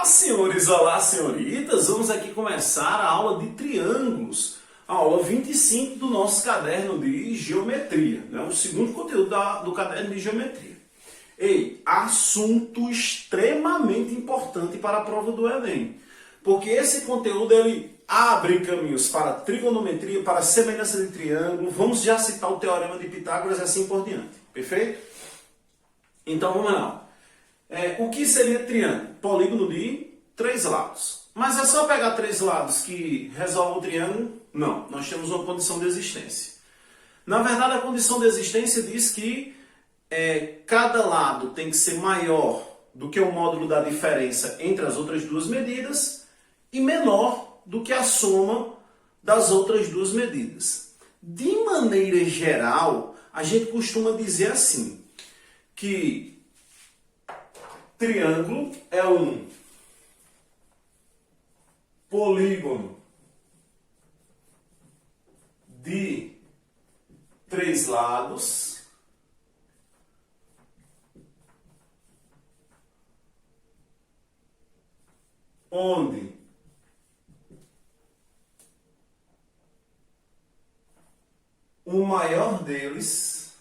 senhores, olá, senhoritas! Vamos aqui começar a aula de triângulos, a aula 25 do nosso caderno de geometria, né? O segundo conteúdo do caderno de geometria. Ei, assunto extremamente importante para a prova do Enem, porque esse conteúdo ele abre caminhos para trigonometria, para semelhança de triângulo, vamos já citar o teorema de Pitágoras e assim por diante, perfeito? Então vamos lá. O que seria triângulo? Polígono de 3 lados. Mas é só pegar 3 lados que resolve o triângulo? Não, nós temos uma condição de existência. Na verdade, a condição de existência diz que cada lado tem que ser maior do que o módulo da diferença entre as outras duas medidas e menor do que a soma das outras duas medidas. De maneira geral, a gente costuma dizer assim, que triângulo é um polígono de 3 lados onde o maior deles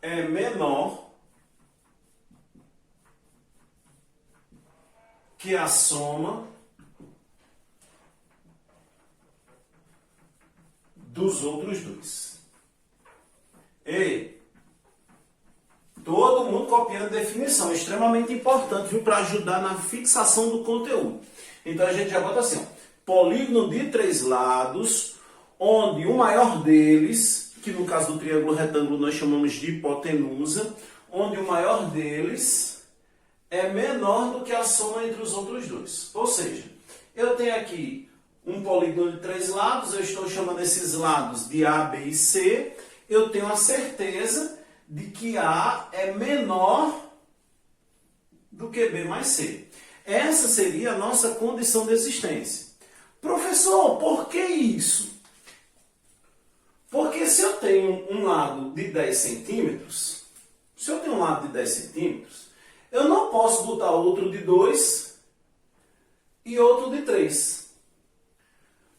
é menor que a soma dos outros dois. Ei, todo mundo copiando definição, extremamente importante, viu, para ajudar na fixação do conteúdo. Então a gente já bota assim, ó, polígono de 3 lados, onde o maior deles, que no caso do triângulo retângulo nós chamamos de hipotenusa, onde o maior deles é menor do que a soma entre os outros dois. Ou seja, eu tenho aqui um polígono de 3 lados, eu estou chamando esses lados de A, B e C, eu tenho a certeza de que A é menor do que B mais C. Essa seria a nossa condição de existência. Professor, por que isso? Porque se eu tenho um lado de 10 centímetros, eu não posso botar outro de 2 e outro de 3.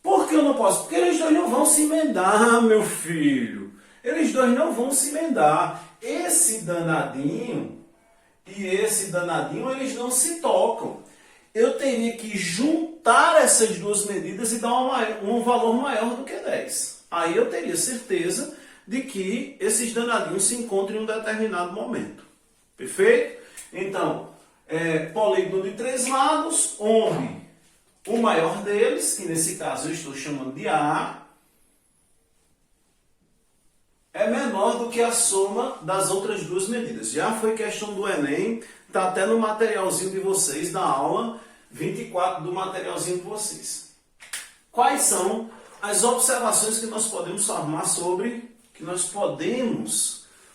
Por que eu não posso? Porque eles dois não vão se emendar, meu filho. Eles dois não vão se emendar. Esse danadinho e esse danadinho, eles não se tocam. Eu teria que juntar essas duas medidas e dar um valor maior do que 10. Aí eu teria certeza de que esses danadinhos se encontram em um determinado momento. Perfeito? Então, polígono de 3 lados, onde o maior deles, que nesse caso eu estou chamando de A, é menor do que a soma das outras duas medidas. Já foi questão do Enem, está até no materialzinho de vocês, da aula 24 do materialzinho de vocês. Quais são as observações que nós podemos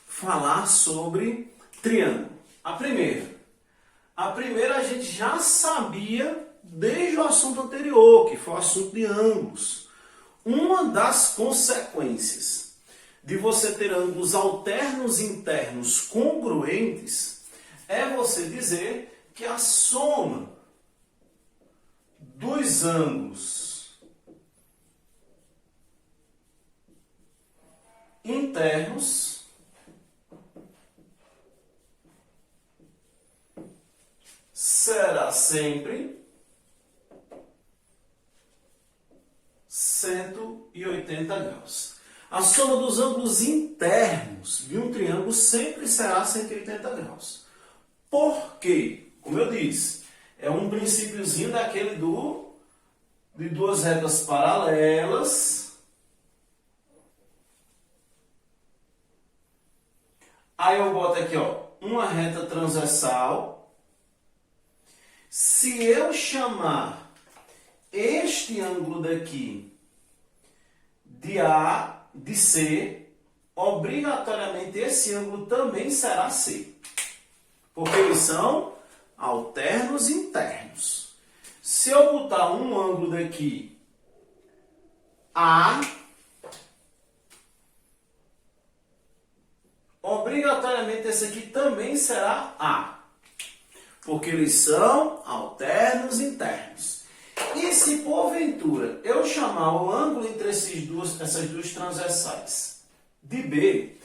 falar sobre triângulo? A primeira a gente já sabia desde o assunto anterior, que foi o assunto de ângulos. Uma das consequências de você ter ângulos alternos internos congruentes é você dizer que a soma dos ângulos internos será sempre 180 graus. A soma dos ângulos internos de um triângulo sempre será 180 graus. Por quê? Como eu disse, é um princípiozinho daquele de duas retas paralelas. Aí eu boto aqui, ó, uma reta transversal. Se eu chamar este ângulo daqui de A, de C, obrigatoriamente esse ângulo também será C. Porque eles são alternos internos. Se eu botar um ângulo daqui A, obrigatoriamente esse aqui também será A, porque eles são alternos internos. E se porventura eu chamar o ângulo entre essas duas transversais de B,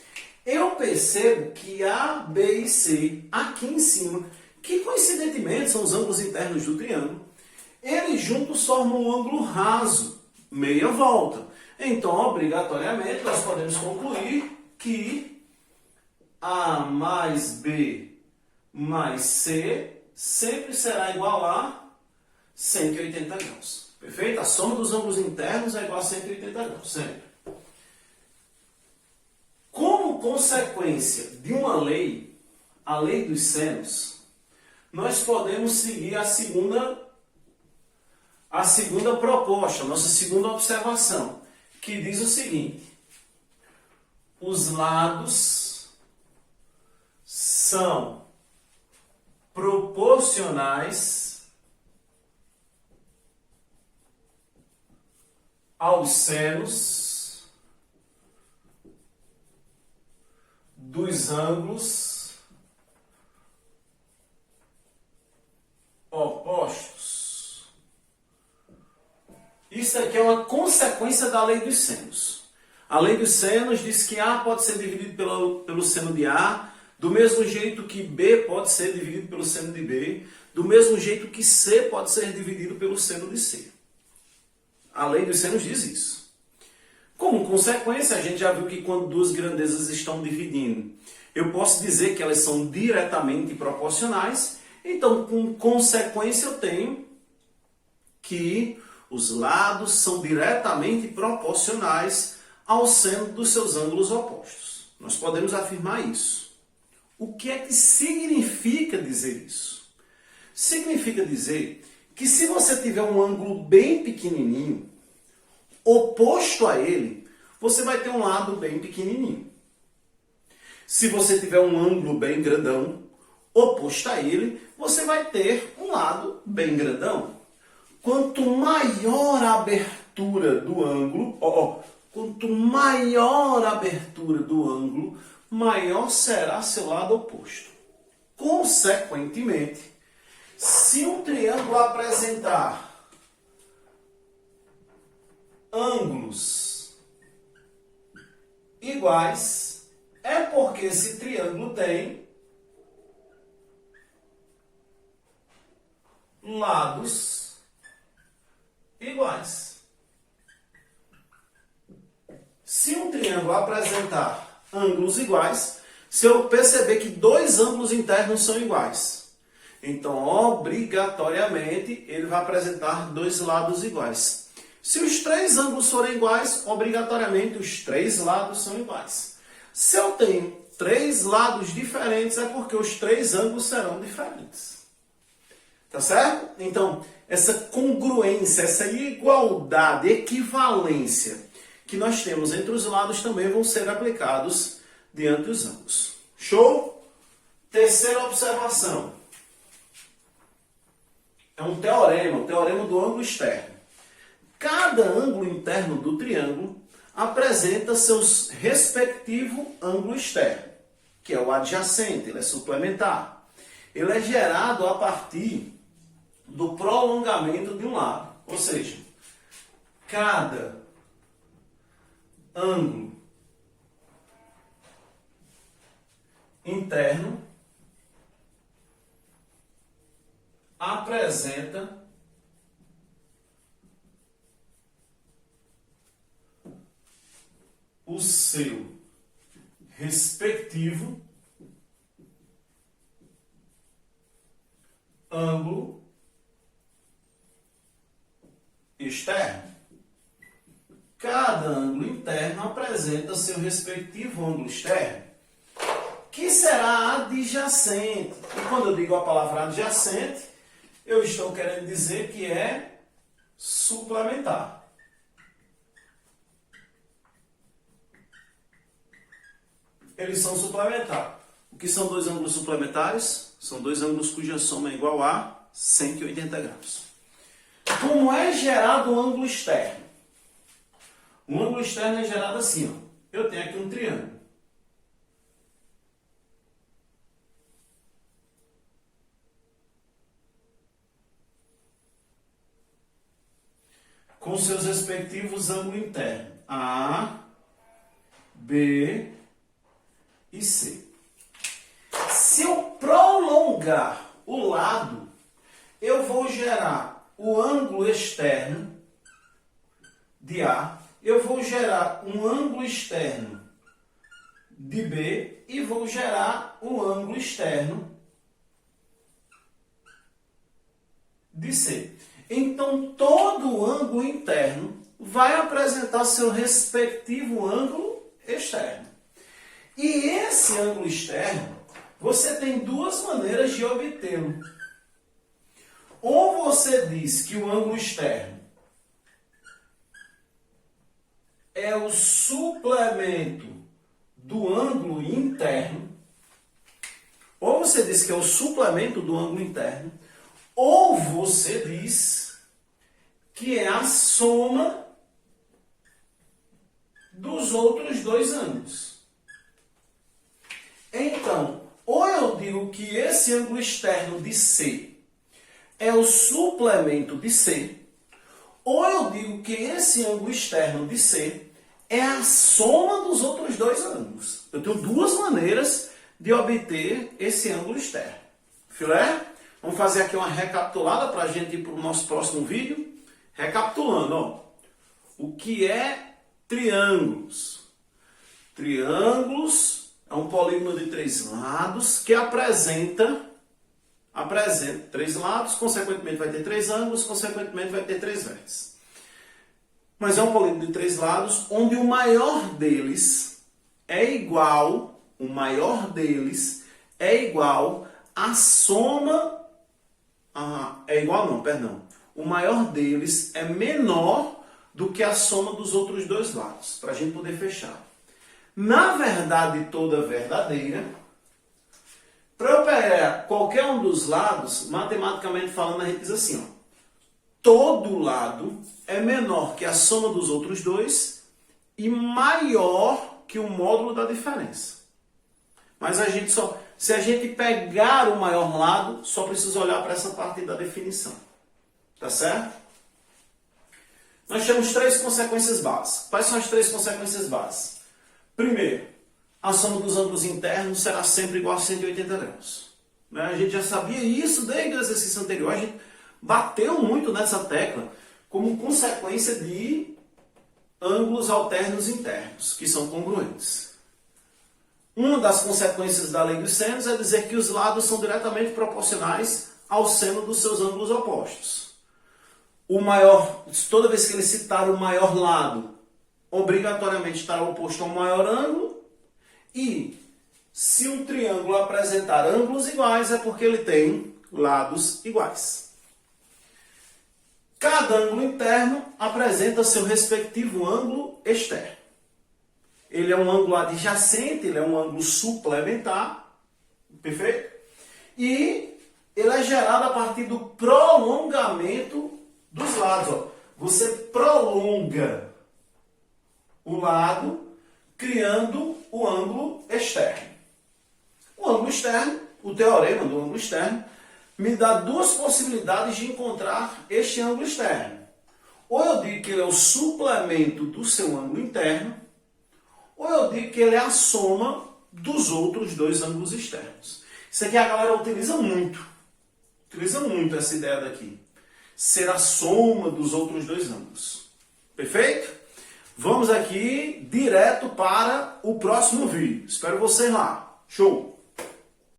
eu percebo que A, B e C, aqui em cima, que coincidentemente são os ângulos internos do triângulo, eles juntos formam um ângulo raso, meia volta. Então, obrigatoriamente, nós podemos concluir que A mais B mais C sempre será igual a 180 graus. Perfeito? A soma dos ângulos internos é igual a 180 graus, sempre. Como consequência de uma lei, a lei dos senos, nós podemos seguir a segunda proposta, nossa segunda observação, que diz o seguinte: os lados são proporcionais aos senos dos ângulos opostos. Isso aqui é uma consequência da lei dos senos. A lei dos senos diz que A pode ser dividido pelo seno de A, do mesmo jeito que B pode ser dividido pelo seno de B, do mesmo jeito que C pode ser dividido pelo seno de C. A lei dos senos diz isso. Como consequência, a gente já viu que quando duas grandezas estão dividindo, eu posso dizer que elas são diretamente proporcionais. Então, com consequência, eu tenho que os lados são diretamente proporcionais ao seno dos seus ângulos opostos. Nós podemos afirmar isso. O que é que significa dizer isso? Significa dizer que se você tiver um ângulo bem pequenininho, oposto a ele, você vai ter um lado bem pequenininho. Se você tiver um ângulo bem grandão, oposto a ele, você vai ter um lado bem grandão. Quanto maior a abertura do ângulo, quanto maior a abertura do ângulo, maior será seu lado oposto. Consequentemente, se um triângulo apresentar ângulos iguais, é porque esse triângulo tem lados iguais. Se um triângulo apresentar ângulos iguais, se eu perceber que dois ângulos internos são iguais, então obrigatoriamente ele vai apresentar dois lados iguais. Se os três ângulos forem iguais, obrigatoriamente os três lados são iguais. Se eu tenho três lados diferentes, é porque os três ângulos serão diferentes. Tá certo? Então, essa congruência, essa igualdade, equivalência que nós temos entre os lados também vão ser aplicados diante dos ângulos. Show? Terceira observação. É um teorema, o teorema do ângulo externo. Cada ângulo interno do triângulo apresenta seu respectivo ângulo externo, que é o adjacente, ele é suplementar. Ele é gerado a partir do prolongamento de um lado. Ou seja, cada ângulo interno apresenta o seu respectivo ângulo externo. Cada ângulo interno apresenta seu respectivo ângulo externo, que será adjacente. E quando eu digo a palavra adjacente, eu estou querendo dizer que é suplementar. Eles são suplementares. O que são dois ângulos suplementares? São dois ângulos cuja soma é igual a 180 graus. Como é gerado o ângulo externo? O ângulo externo é gerado assim, ó. Eu tenho aqui um triângulo. com seus respectivos ângulos internos, A, B e C. Se eu prolongar o lado, eu vou gerar o ângulo externo de A, eu vou gerar um ângulo externo de B e vou gerar um ângulo externo de C. Então, todo o ângulo interno vai apresentar seu respectivo ângulo externo. E esse ângulo externo, você tem duas maneiras de obtê-lo. Ou você diz que o ângulo externo é o suplemento do ângulo interno, ou você diz que é o suplemento do ângulo interno, ou você diz que é a soma dos outros dois ângulos. Então, ou eu digo que esse ângulo externo de C é o suplemento de C, ou eu digo que esse ângulo externo de C é a soma dos outros dois ângulos. Eu tenho duas maneiras de obter esse ângulo externo. Filé? Vamos fazer aqui uma recapitulada para a gente ir para o nosso próximo vídeo. Recapitulando, ó. O que é triângulos? Triângulos é um polígono de três lados que apresenta três lados, consequentemente vai ter três ângulos, consequentemente vai ter três vértices. Mas é um polígono de três lados onde o maior deles é igual, à soma, o maior deles é menor do que a soma dos outros dois lados, para a gente poder fechar. Na verdade toda verdadeira, para eu pegar qualquer um dos lados, matematicamente falando, a gente diz assim, ó, todo lado é menor que a soma dos outros dois e maior que o módulo da diferença. Mas se a gente pegar o maior lado, só precisa olhar para essa parte da definição. Tá certo? Nós temos três consequências básicas. Quais são as três consequências básicas? Primeiro, a soma dos ângulos internos será sempre igual a 180 graus. A gente já sabia isso desde o exercício anterior. A gente bateu muito nessa tecla como consequência de ângulos alternos internos, que são congruentes. Uma das consequências da lei dos senos é dizer que os lados são diretamente proporcionais ao seno dos seus ângulos opostos. Toda vez que ele citar o maior lado, obrigatoriamente estará oposto ao maior ângulo. E se um triângulo apresentar ângulos iguais, é porque ele tem lados iguais. Cada ângulo interno apresenta seu respectivo ângulo externo. Ele é um ângulo adjacente, ele é um ângulo suplementar, perfeito? E ele é gerado a partir do prolongamento dos lados. Ó. Você prolonga o lado criando o ângulo externo. O ângulo externo, o teorema do ângulo externo, me dá duas possibilidades de encontrar este ângulo externo. Ou eu digo que ele é o suplemento do seu ângulo interno, ou eu digo que ele é a soma dos outros dois ângulos externos. Isso aqui a galera utiliza muito essa ideia daqui. Ser a soma dos outros dois ângulos. Perfeito? Vamos aqui direto para o próximo vídeo. Espero vocês lá. Show!